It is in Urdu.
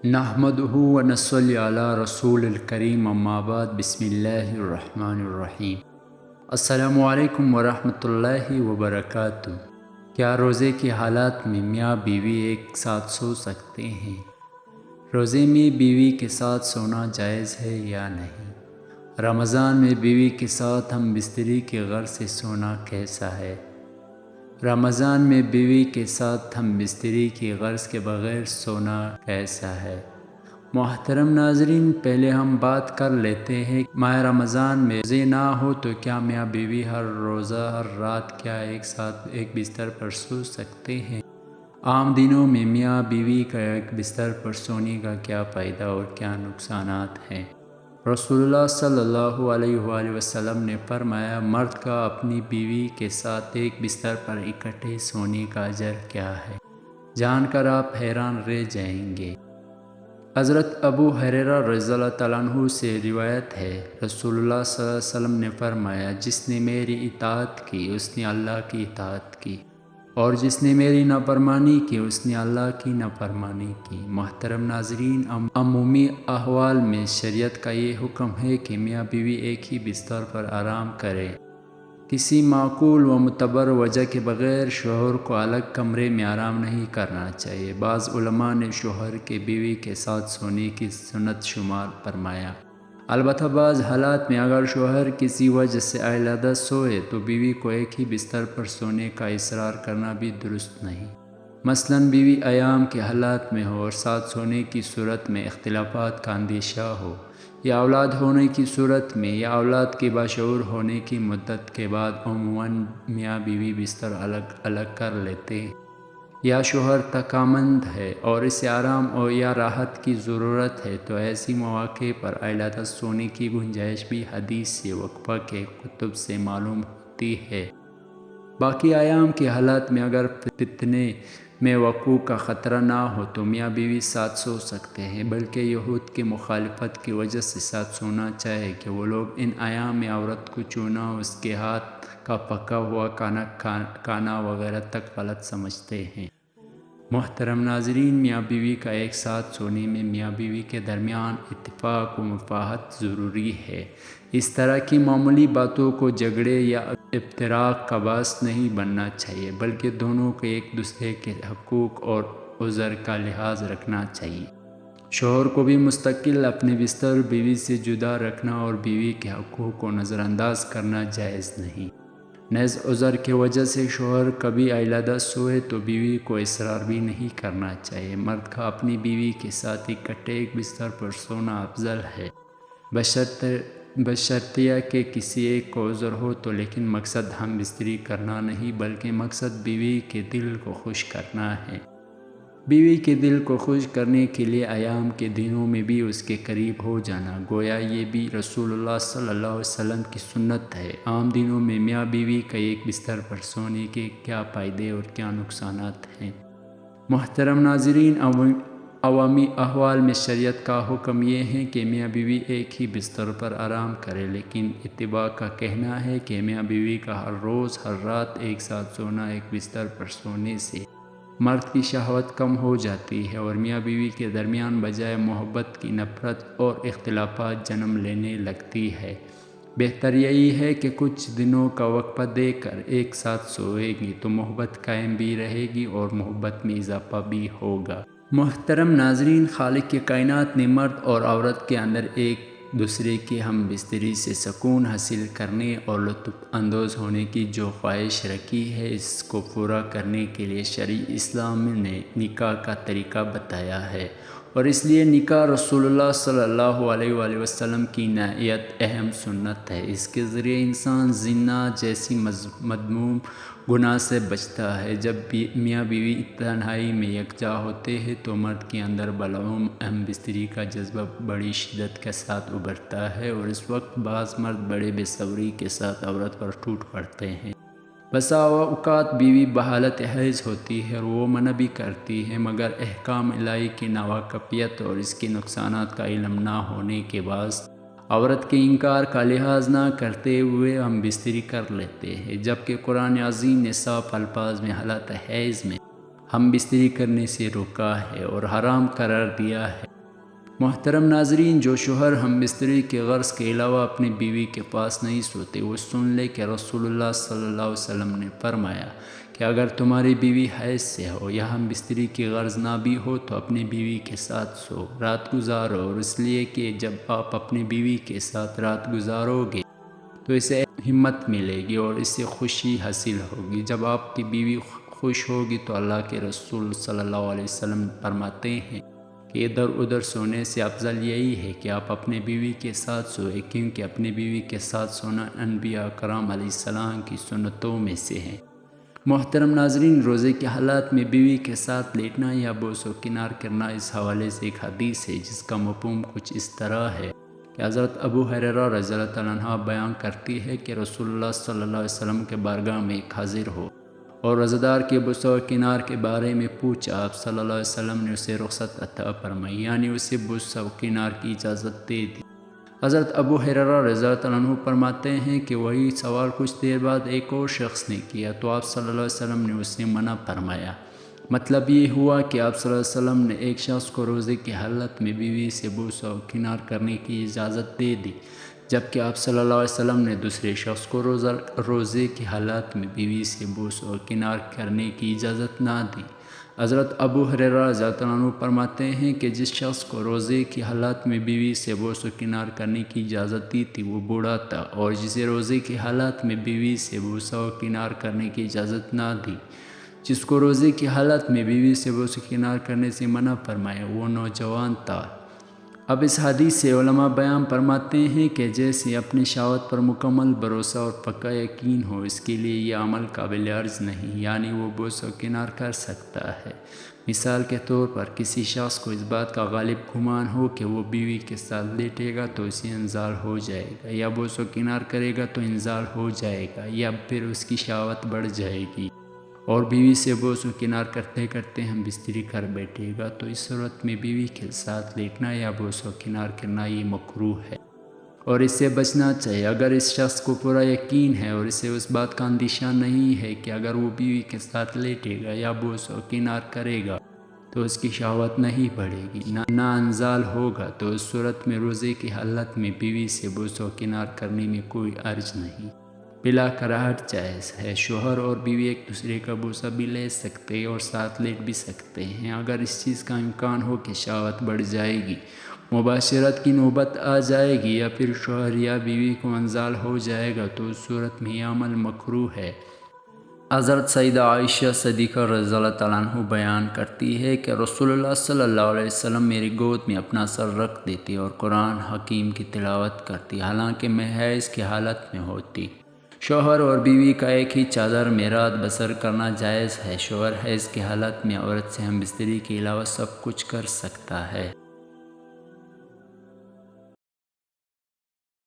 نحمدہ و نصلی علی رسول الکریم اما بعد بسم اللہ الرحمن الرحیم۔ السلام علیکم ورحمۃ اللہ وبرکاتہ۔ کیا روزے کے حالات میں میاں بیوی ایک ساتھ سو سکتے ہیں؟ روزے میں بیوی کے ساتھ سونا جائز ہے یا نہیں؟ رمضان میں بیوی کے ساتھ ہم بستری کے غرض سے سونا کیسا ہے؟ رمضان میں بیوی کے ساتھ ہم بستری کی غرض کے بغیر سونا کیسا ہے؟ محترم ناظرین، پہلے ہم بات کر لیتے ہیں ماہ رمضان میں روزے نہ ہو تو کیا میاں بیوی ہر روزہ ہر رات کیا ایک ساتھ ایک بستر پر سو سکتے ہیں؟ عام دنوں میں میاں بیوی کا ایک بستر پر سونے کا کیا فائدہ اور کیا نقصانات ہیں؟ رسول اللہ صلی اللہ علیہ وآلہ وسلم نے فرمایا، مرد کا اپنی بیوی کے ساتھ ایک بستر پر اکٹھے سونے کا اجر کیا ہے؟ جان کر آپ حیران رہ جائیں گے۔ حضرت ابو ہریرہ رضی اللہ تعالیٰ عنہ سے روایت ہے، رسول اللہ صلی اللہ علیہ وسلم نے فرمایا، جس نے میری اطاعت کی اس نے اللہ کی اطاعت کی، اور جس نے میری نافرمانی کی اس نے اللہ کی نافرمانی کی۔ محترم ناظرین، عمومی احوال میں شریعت کا یہ حکم ہے کہ میاں بیوی ایک ہی بستر پر آرام کرے۔ کسی معقول و معتبر وجہ کے بغیر شوہر کو الگ کمرے میں آرام نہیں کرنا چاہیے۔ بعض علماء نے شوہر کے بیوی کے ساتھ سونے کی سنت شمار فرمایا۔ البتہ بعض حالات میں اگر شوہر کسی وجہ سے علیحدہ سوئے تو بیوی کو ایک ہی بستر پر سونے کا اصرار کرنا بھی درست نہیں۔ مثلاً بیوی ایام کے حالات میں ہو اور ساتھ سونے کی صورت میں اختلافات کا اندیشہ ہو، یا اولاد ہونے کی صورت میں، یا اولاد کے باشعور ہونے کی مدت کے بعد عموماً میاں بیوی بستر الگ الگ کر لیتے ہیں، یا شوہر تکامند ہے اور اسے آرام اور یا راحت کی ضرورت ہے تو ایسی مواقع پر علیحدہ سونے کی گنجائش بھی حدیث سے وقفہ کے کتب سے معلوم ہوتی ہے۔ باقی ایام کے حالات میں اگر فتنے میں وقوع کا خطرہ نہ ہو تو میاں بیوی ساتھ سو سکتے ہیں، بلکہ یہود کی مخالفت کی وجہ سے ساتھ سونا چاہے کہ وہ لوگ ان ایام میں عورت کو چھونا، اس کے ہاتھ کا پکا ہوا کھانا وغیرہ تک غلط سمجھتے ہیں۔ محترم ناظرین، میاں بیوی کا ایک ساتھ سونے میں میاں بیوی کے درمیان اتفاق و مفاہمت ضروری ہے۔ اس طرح کی معمولی باتوں کو جھگڑے یا افتراق کا باعث نہیں بننا چاہیے، بلکہ دونوں کو ایک دوسرے کے حقوق اور عذر کا لحاظ رکھنا چاہیے۔ شوہر کو بھی مستقل اپنے بستر بیوی سے جدا رکھنا اور بیوی کے حقوق کو نظر انداز کرنا جائز نہیں۔ نیز عذر کی وجہ سے شوہر کبھی علیحدہ سوئے تو بیوی کو اصرار بھی نہیں کرنا چاہیے۔ مرد کا اپنی بیوی کے ساتھ اکٹھے ایک بستر پر سونا افضل ہے، بشرطیہ کہ کسی ایک کو عذر ہو تو، لیکن مقصد ہم بستری کرنا نہیں بلکہ مقصد بیوی کے دل کو خوش کرنا ہے۔ بیوی کے دل کو خوش کرنے کے لیے ایام کے دنوں میں بھی اس کے قریب ہو جانا، گویا یہ بھی رسول اللہ صلی اللہ علیہ وسلم کی سنت ہے۔ عام دنوں میں میاں بیوی کا ایک بستر پر سونے کے کیا فائدے اور کیا نقصانات ہیں؟ محترم ناظرین، عوامی احوال میں شریعت کا حکم یہ ہے کہ میاں بیوی ایک ہی بستر پر آرام کرے، لیکن اتباع کا کہنا ہے کہ میاں بیوی کا ہر روز ہر رات ایک ساتھ سونا، ایک بستر پر سونے سے مرد کی شہوت کم ہو جاتی ہے اور میاں بیوی کے درمیان بجائے محبت کی نفرت اور اختلافات جنم لینے لگتی ہے۔ بہتر یہی ہے کہ کچھ دنوں کا وقفہ دے کر ایک ساتھ سوئے گی تو محبت قائم بھی رہے گی اور محبت میں اضافہ بھی ہوگا۔ محترم ناظرین، خالق کائنات نے مرد اور عورت کے اندر ایک دوسرے کی ہم بستری سے سکون حاصل کرنے اور لطف اندوز ہونے کی جو خواہش رکھی ہے، اس کو پورا کرنے کے لیے شرع اسلام نے نکاح کا طریقہ بتایا ہے، اور اس لیے نکاح رسول اللہ صلی اللہ علیہ وآلہ وسلم کی نہایت اہم سنت ہے۔ اس کے ذریعے انسان زنا جیسی مذموم گناہ سے بچتا ہے۔ جب میاں بیوی تنہائی میں یکجا ہوتے ہیں تو مرد کے اندر بالعموم ہم بستری کا جذبہ بڑی شدت کے ساتھ ابھرتا ہے، اور اس وقت بعض مرد بڑے بے صبری کے ساتھ عورت پر ٹوٹ پڑتے ہیں۔ بسا اوقات بیوی بحالت حیض ہوتی ہے اور وہ منع بھی کرتی ہے، مگر احکام الہی کی ناواقفیت اور اس کے نقصانات کا علم نہ ہونے کے باعث عورت کے انکار کا لحاظ نہ کرتے ہوئے ہم بستری کر لیتے ہیں، جبکہ قرآن عظیم نے صاف الفاظ میں حالت حیض میں ہم بستری کرنے سے روکا ہے اور حرام قرار دیا ہے۔ محترم ناظرین، جو شوہر ہم بستری کے غرض کے علاوہ اپنی بیوی کے پاس نہیں سوتے، وہ سن لے کہ رسول اللہ صلی اللہ علیہ وسلم نے فرمایا کہ اگر تمہاری بیوی حیض سے ہو یا ہم بستری کی غرض نہ بھی ہو تو اپنی بیوی کے ساتھ سو، رات گزارو، اور اس لیے کہ جب آپ اپنی بیوی کے ساتھ رات گزارو گے تو اسے ہمت ملے گی اور اس سے خوشی حاصل ہوگی۔ جب آپ کی بیوی خوش ہوگی تو اللہ کے رسول صلی اللہ علیہ وسلم فرماتے ہیں کہ ادھر ادھر سونے سے افضل یہی ہے کہ آپ اپنے بیوی کے ساتھ سوئے، کیونکہ اپنی بیوی کے ساتھ سونا انبیاء کرام علیہ السلام کی سنتوں میں سے ہے۔ محترم ناظرین، روزے کے حالات میں بیوی کے ساتھ لیٹنا یا بوس و کنار کرنا، اس حوالے سے ایک حدیث ہے جس کا مفہوم کچھ اس طرح ہے کہ حضرت ابو ہریرہ رضی اللہ تعالیٰ عنہ بیان کرتی ہے کہ رسول اللہ صلی اللہ علیہ وسلم کے بارگاہ میں ایک حاضر ہو اور روزہ کے بوس و کنار کے بارے میں پوچھا۔ آپ صلی اللہ علیہ وسلم نے اسے رخصت عطا فرمائی، یعنی اسے بوس و کنار کی اجازت دے دی۔ حضرت ابو ہریرہ رضی اللہ تعالیٰ عنہ فرماتے ہیں کہ وہی سوال کچھ دیر بعد ایک اور شخص نے کیا تو آپ صلی اللہ علیہ وسلم نے اسے منع فرمایا۔ مطلب یہ ہوا کہ آپ صلی اللہ علیہ وسلم نے ایک شخص کو روزے کی حالت میں بیوی سے بوس و کنار کرنے کی اجازت دے دی، جبکہ آپ صلی اللہ علیہ وسلم نے دوسرے شخص کو روزے کی حالت میں بیوی سے بوس و کنار کرنے کی اجازت نہ دی۔ حضرت ابو ہریرہ رضی اللہ عنہ فرماتے ہیں کہ جس شخص کو روزے کی حالت میں بیوی سے بوس و کنار کرنے کی اجازت دی تھی وہ بوڑھا تھا، اور جسے روزے کی حالت میں بیوی سے بوس و کنار کرنے کی اجازت نہ دی، جس کو روزے کی حالت میں بیوی سے بوس و کنار کرنے سے منع فرمایا، وہ نوجوان تھا۔ اب اس حدیث سے علماء بیان فرماتے ہیں کہ جیسے اپنی شہوت پر مکمل بھروسہ اور پکا یقین ہو، اس کے لیے یہ عمل قابل عرض نہیں، یعنی وہ بوس و کنار کر سکتا ہے۔ مثال کے طور پر کسی شخص کو اس بات کا غالب گمان ہو کہ وہ بیوی کے ساتھ لیٹے گا تو اسے انزال ہو جائے گا، یا بوس و کنار کرے گا تو انزال ہو جائے گا، یا پھر اس کی شہوت بڑھ جائے گی اور بیوی سے بوس و کنار کرتے کرتے ہم بستری کر بیٹھے گا، تو اس صورت میں بیوی کے ساتھ لیٹنا یا بوس و کنار کرنا یہ مکروہ ہے اور اس سے بچنا چاہیے۔ اگر اس شخص کو پورا یقین ہے اور اسے اس بات کا اندیشہ نہیں ہے کہ اگر وہ بیوی کے ساتھ لیٹے گا یا بوس و کنار کرے گا تو اس کی شہوت نہیں بڑھے گی، نہ انزال ہوگا، تو اس صورت میں روزے کی حالت میں بیوی سے بوس و کنار کرنے میں کوئی حرج نہیں، بلا کراہٹ جائز ہے۔ شوہر اور بیوی ایک دوسرے کا بوسہ بھی لے سکتے ہیں اور ساتھ لیٹ بھی سکتے ہیں۔ اگر اس چیز کا امکان ہو کہ شہوت بڑھ جائے گی، مباشرت کی نوبت آ جائے گی، یا پھر شوہر یا بیوی کو انزال ہو جائے گا، تو اس صورت میں یہ عمل مکروہ ہے۔ حضرت سیدہ عائشہ صدیقہ رضی اللہ تعالیٰ عنہ بیان کرتی ہے کہ رسول اللہ صلی اللہ علیہ وسلم میری گود میں اپنا سر رکھ دیتی اور قرآن حکیم کی تلاوت کرتی، حالانکہ میں حیض کی حالت میں ہوتی۔ شوہر اور بیوی کا ایک ہی چادر میں رات بسر کرنا جائز ہے۔ شوہر حیض کی حالت میں عورت سے ہم بستری کے علاوہ سب کچھ کر سکتا ہے۔